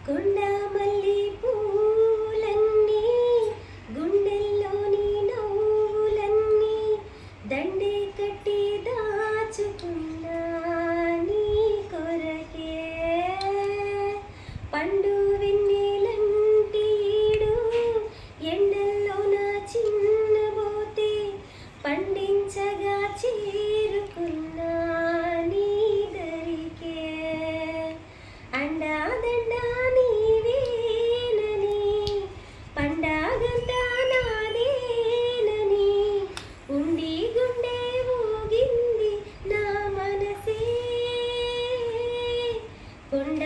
కొండమల్లి పూలన్నీ గుండెల్లోని నవ్వులన్నీ దండే కట్టి దాచుకున్నా నీ కొరకే పండు వెన్నెలంటి ఈడు ఎండల్లోన చిన్నబోతే పండించగా చేరుకున్నా నీ దరికే అండాదండా నీవేనని పండాగంతా నాదేనని ఉండి గుండె ఊగింది నా మనసే కొండ